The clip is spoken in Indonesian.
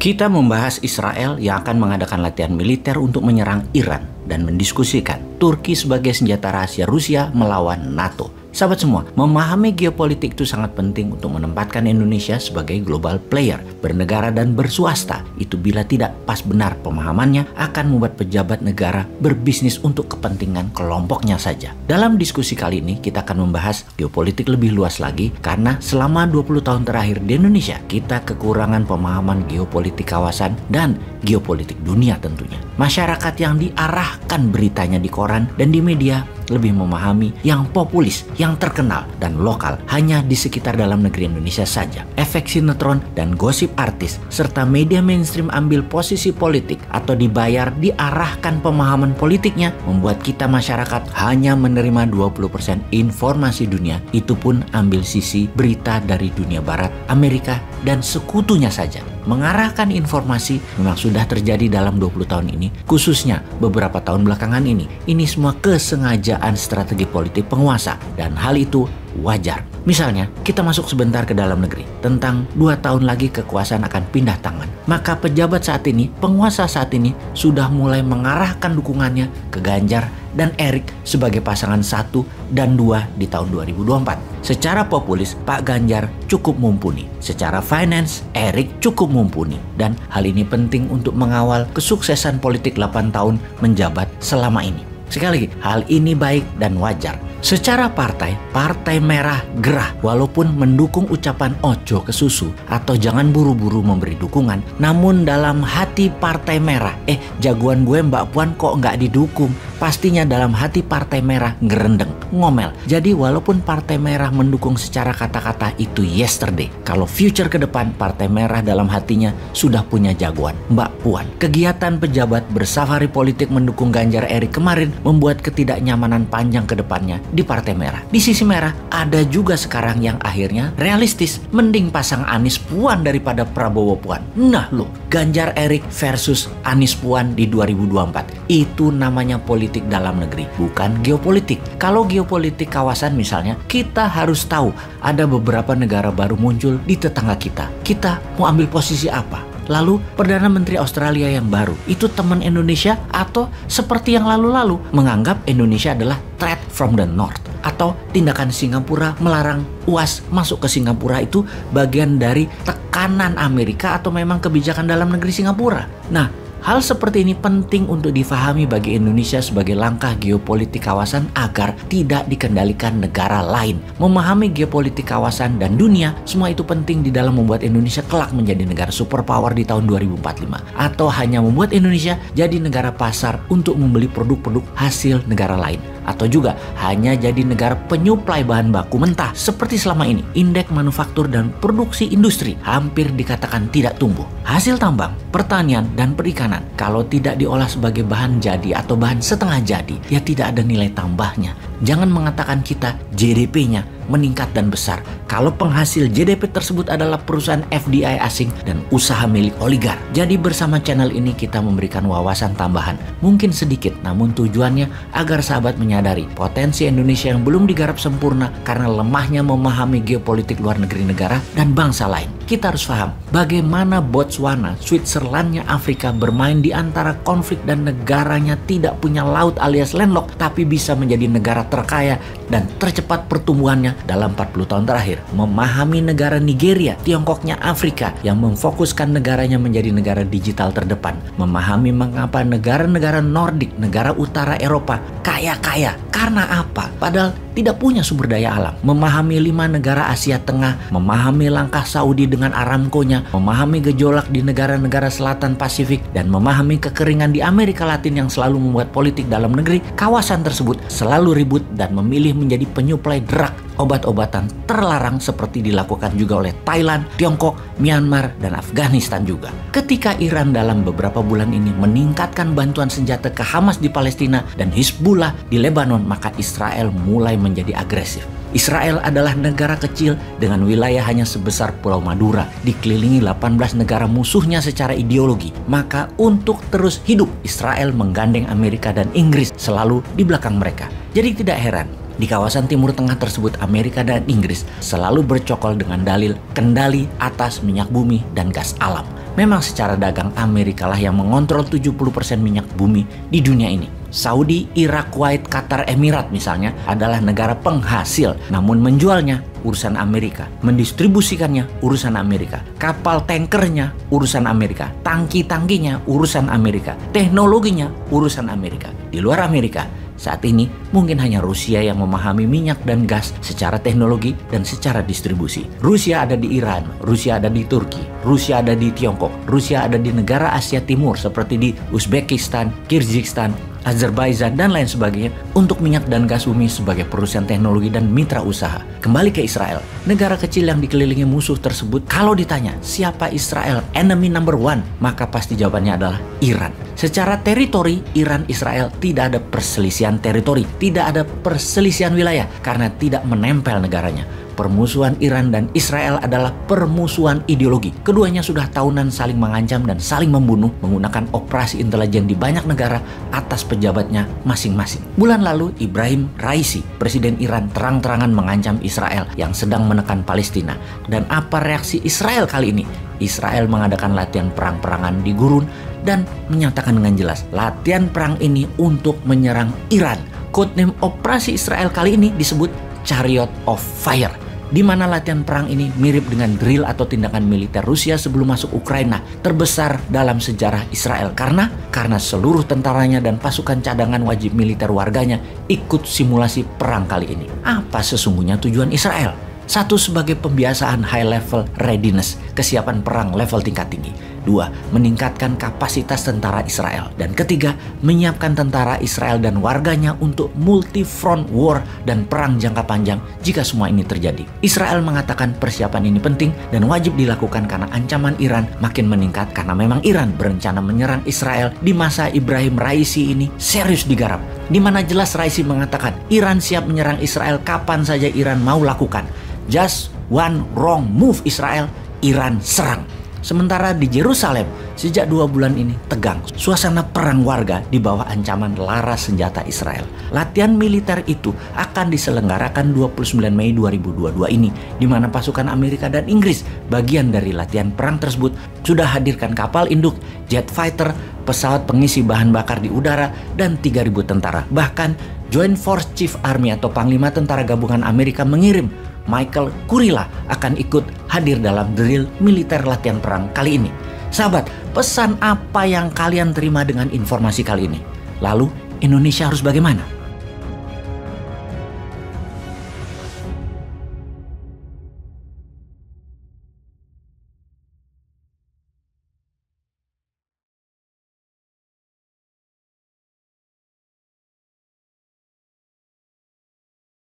Kita membahas Israel yang akan mengadakan latihan militer untuk menyerang Iran dan mendiskusikan Turki sebagai senjata rahasia Rusia melawan NATO. Sahabat semua, memahami geopolitik itu sangat penting untuk menempatkan Indonesia sebagai global player, bernegara dan berswasta. Itu bila tidak pas benar pemahamannya akan membuat pejabat negara berbisnis untuk kepentingan kelompoknya saja. Dalam diskusi kali ini kita akan membahas geopolitik lebih luas lagi karena selama 20 tahun terakhir di Indonesia kita kekurangan pemahaman geopolitik kawasan dan geopolitik dunia tentunya. Masyarakat yang diarahkan beritanya di koran dan di media lebih memahami yang populis, yang terkenal, dan lokal hanya di sekitar dalam negeri Indonesia saja. Efek sinetron dan gosip artis, serta media mainstream ambil posisi politik atau dibayar diarahkan pemahaman politiknya, membuat kita masyarakat hanya menerima 20% informasi dunia, itu pun ambil sisi berita dari dunia barat, Amerika, dan sekutunya saja. Mengarahkan informasi memang sudah terjadi dalam 20 tahun ini, khususnya beberapa tahun belakangan ini. Ini semua kesengajaan strategi politik penguasa dan hal itu wajar. Misalnya, kita masuk sebentar ke dalam negeri. Tentang 2 tahun lagi kekuasaan akan pindah tangan. Maka pejabat saat ini, penguasa saat ini sudah mulai mengarahkan dukungannya ke Ganjar dan Erik sebagai pasangan 1 dan 2 di tahun 2024. Secara populis, Pak Ganjar cukup mumpuni. Secara finance, Erik cukup mumpuni. Dan hal ini penting untuk mengawal kesuksesan politik 8 tahun menjabat selama ini. Sekali lagi, hal ini baik dan wajar. Secara partai, Partai Merah gerah walaupun mendukung ucapan ojo ke susu atau jangan buru-buru memberi dukungan. Namun dalam hati Partai Merah, jagoan gue Mbak Puan kok nggak didukung? Pastinya dalam hati Partai Merah ngerendeng, ngomel. Jadi walaupun Partai Merah mendukung secara kata-kata itu yesterday, kalau future ke depan Partai Merah dalam hatinya sudah punya jagoan, Mbak Puan. Kegiatan pejabat bersafari politik mendukung Ganjar Erik kemarin membuat ketidaknyamanan panjang ke depannya di Partai Merah. Di sisi merah ada juga sekarang yang akhirnya realistis, mending pasang Anies Puan daripada Prabowo Puan. Nah loh, Ganjar Erik versus Anies Puan di 2024. Itu namanya politik dalam negeri, bukan geopolitik. Kalau geopolitik kawasan misalnya, kita harus tahu ada beberapa negara baru muncul di tetangga kita. Kita mau ambil posisi apa? Lalu Perdana Menteri Australia yang baru, itu teman Indonesia atau seperti yang lalu-lalu menganggap Indonesia adalah threat from the north? Atau tindakan Singapura melarang UAS masuk ke Singapura itu bagian dari tekanan Amerika atau memang kebijakan dalam negeri Singapura? Nah, hal seperti ini penting untuk difahami bagi Indonesia sebagai langkah geopolitik kawasan agar tidak dikendalikan negara lain. Memahami geopolitik kawasan dan dunia, semua itu penting di dalam membuat Indonesia kelak menjadi negara superpower di tahun 2045. Atau hanya membuat Indonesia jadi negara pasar untuk membeli produk-produk hasil negara lain. Atau juga hanya jadi negara penyuplai bahan baku mentah seperti selama ini. Indeks manufaktur dan produksi industri hampir dikatakan tidak tumbuh. Hasil tambang, pertanian, dan perikanan kalau tidak diolah sebagai bahan jadi atau bahan setengah jadi, ya tidak ada nilai tambahnya. Jangan mengatakan kita GDP-nya meningkat dan besar kalau penghasil GDP tersebut adalah perusahaan FDI asing dan usaha milik oligar. Jadi bersama channel ini kita memberikan wawasan tambahan, mungkin sedikit namun tujuannya agar sahabat menyadari potensi Indonesia yang belum digarap sempurna karena lemahnya memahami geopolitik luar negeri negara dan bangsa lain. Kita harus paham bagaimana Botswana, Switzerlandnya Afrika bermain di antara konflik dan negaranya tidak punya laut alias landlocked tapi bisa menjadi negara terkaya dan tercepat pertumbuhannya dalam 40 tahun terakhir. Memahami negara Nigeria, Tiongkoknya Afrika yang memfokuskan negaranya menjadi negara digital terdepan. Memahami mengapa negara-negara Nordik, negara utara Eropa kaya-kaya. Karena apa? Padahal tidak punya sumber daya alam. Memahami 5 negara Asia Tengah, memahami langkah Saudi dengan Aramco-nya, memahami gejolak di negara-negara selatan Pasifik, dan memahami kekeringan di Amerika Latin yang selalu membuat politik dalam negeri kawasan tersebut selalu ribut dan memilih menjadi penyuplai drug, obat-obatan terlarang seperti dilakukan juga oleh Thailand, Tiongkok, Myanmar, dan Afghanistan juga. Ketika Iran dalam beberapa bulan ini meningkatkan bantuan senjata ke Hamas di Palestina dan Hizbullah di Lebanon, maka Israel mulai menjadi agresif. Israel adalah negara kecil dengan wilayah hanya sebesar Pulau Madura, dikelilingi 18 negara musuhnya secara ideologi. Maka untuk terus hidup, Israel menggandeng Amerika dan Inggris selalu di belakang mereka. Jadi tidak heran di kawasan Timur Tengah tersebut Amerika dan Inggris selalu bercokol dengan dalil kendali atas minyak bumi dan gas alam. Memang secara dagang Amerika lah yang mengontrol 70% minyak bumi di dunia ini. Saudi, Irak, Kuwait, Qatar, Emirat misalnya adalah negara penghasil, namun menjualnya urusan Amerika, mendistribusikannya urusan Amerika, kapal tankernya urusan Amerika, tangki-tangkinya urusan Amerika, teknologinya urusan Amerika. Di luar Amerika, saat ini mungkin hanya Rusia yang memahami minyak dan gas secara teknologi dan secara distribusi. Rusia ada di Iran, Rusia ada di Turki, Rusia ada di Tiongkok, Rusia ada di negara Asia Timur seperti di Uzbekistan, Kyrgyzstan, Azerbaijan, dan lain sebagainya untuk minyak dan gas bumi sebagai perusahaan teknologi dan mitra usaha. Kembali ke Israel, negara kecil yang dikelilingi musuh tersebut, kalau ditanya siapa Israel enemy number one, maka pasti jawabannya adalah Iran. Secara teritori, Iran Israel tidak ada perselisihan teritori, tidak ada perselisihan wilayah karena tidak menempel negaranya. Permusuhan Iran dan Israel adalah permusuhan ideologi. Keduanya sudah tahunan saling mengancam dan saling membunuh menggunakan operasi intelijen di banyak negara atas pejabatnya masing-masing. Bulan lalu, Ibrahim Raisi, presiden Iran, terang-terangan mengancam Israel yang sedang menekan Palestina. Dan apa reaksi Israel kali ini? Israel mengadakan latihan perang-perangan di gurun dan menyatakan dengan jelas latihan perang ini untuk menyerang Iran. Codename operasi Israel kali ini disebut Chariot of Fire, di mana latihan perang ini mirip dengan drill atau tindakan militer Rusia sebelum masuk Ukraina terbesar dalam sejarah Israel karena seluruh tentaranya dan pasukan cadangan wajib militer warganya ikut simulasi perang kali ini. Apa sesungguhnya tujuan Israel? Satu, sebagai pembiasaan high level readiness, kesiapan perang level tingkat tinggi. Dua, meningkatkan kapasitas tentara Israel. Dan ketiga, menyiapkan tentara Israel dan warganya untuk multi-front war dan perang jangka panjang jika semua ini terjadi. Israel mengatakan persiapan ini penting dan wajib dilakukan karena ancaman Iran makin meningkat karena memang Iran berencana menyerang Israel di masa Ibrahim Raisi ini serius digarap. Di mana jelas Raisi mengatakan Iran siap menyerang Israel kapan saja Iran mau lakukan. Just one wrong move Israel, Iran serang. Sementara di Yerusalem, sejak 2 bulan ini tegang. Suasana perang warga di bawah ancaman laras senjata Israel. Latihan militer itu akan diselenggarakan 29 Mei 2022 ini, di mana pasukan Amerika dan Inggris, bagian dari latihan perang tersebut, sudah hadirkan kapal induk, jet fighter, pesawat pengisi bahan bakar di udara, dan 3.000 tentara. Bahkan Joint Force Chief Army atau Panglima Tentara Gabungan Amerika mengirim Michael Kurilla akan ikut hadir dalam drill militer latihan perang kali ini. Sahabat, pesan apa yang kalian terima dengan informasi kali ini? Lalu Indonesia harus bagaimana?